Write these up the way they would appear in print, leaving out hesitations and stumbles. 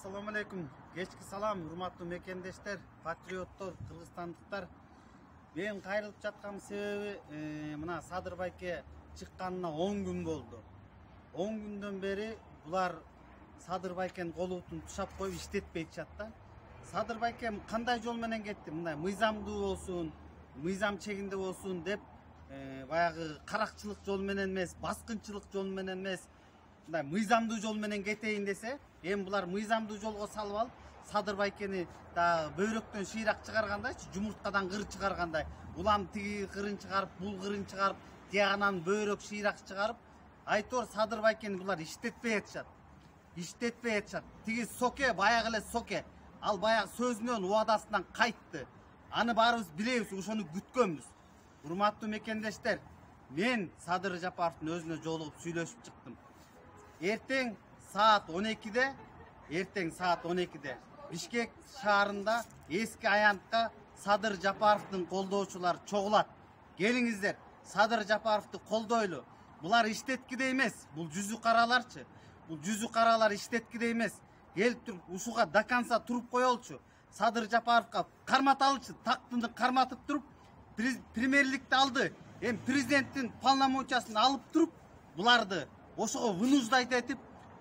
Assalamu alaikum. Geçki salam, hurmatlı mekendештер, patriottor, kırgızstandыктар. Ben kayrılıp жаткан себеби мына Садыр байке чыкканына 10 gün болду. 10 günden beri bular Садыр байкенин колубутун тушап коюп иштетпей жатат да. Садыр байке кандай жол менен кетти? Мындай мыйзамдуу болсун, мыйзам чегинде болсун деп баягы каракчылык жол менен эмес, баскынчылык жол менен эмес, мындай мыйзамдуу жол менен кетейин десе, эми булар мыйзамдуу жолго салып алып, Садыр байкени да бөйрөктөн шыйрак чыгаргандайчы, жумурткадан кыр чыгаргандай, улам тиги кырын чыгарып, бул кырын чыгарып, тиягынан бөйрөк шыйрак чыгарып, айтор Садыр байкени булар иштетпей атышат. Иштетпей атышат. Тиги соке, баягы эле соке. Ал баягы сөзүнөн, убадасынан кайтты. Аны баарыбыз билебиз, ошону күткөнбүз. Урматтуу мекендештер, мен Садыр Жапаровдун өзүнө жолугуп сүйлөшүп чыктым. Эртең саат 12'de Бишкек шаарында эски аянтка Садыр Жапаровдун колдоочулары чогулат. Келиңиздер, Садыр Жапаровду колдойлу. Булар иштеткиде эмес, бул жүзү караларчы. Бул жүзү каралар иштеткиде эмес. Келип туруп ушуга до конца туруп коелчу. Садыр Жапаровго карматалычы, тактынды карматып туруп, премьерликти алды. Эми президенттин полномочиясын алып туруп, буларды ошого вынуждать этип,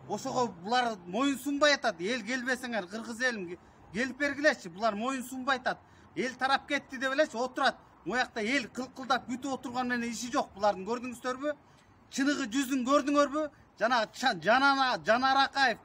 ошого булар моюн сунбай атат. Эл келбесеңер, кыргыз элим келип бергилечи. Булар моюн сунбай атат. Эл тарап кетти деп элечи, отурат. Моякта эл кылкылдап күтүп отурган менен иши жок. Булардын көрдүңүздөрбү? Чыныгы жүзүн көрдүңөрбү? Жана Жанар Акаев,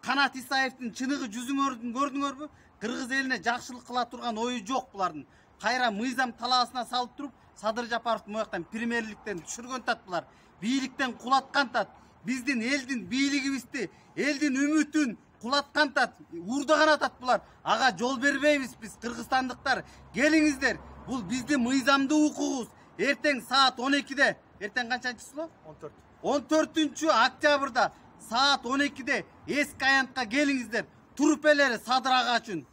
Канат Исаевдин чыныгы жүзүн көрдүңөрбү? Кыргыз элине жакшылык кыла турган ою жок булардын. Кайра мыйзам талаасына салып туруп, Садыр Жапаровду мояктан премьерликтен түшүргөн тат булар. Бийликтен кулаткан тат. Биздин элдин бийлигибизди, элдин үмүтүн кулаткан тат, урдаган атат булар. Ага жол бербейбиз биз, кыргызстандыктар. Келиңиздер, бул биздин мыйзамдуу укугубуз. Эртең саат 12'de, эртең канчанчы число? 14-октябрда саат 12'de эски аянтка келиңиздер. Туруп элери Садыр ага үчүн.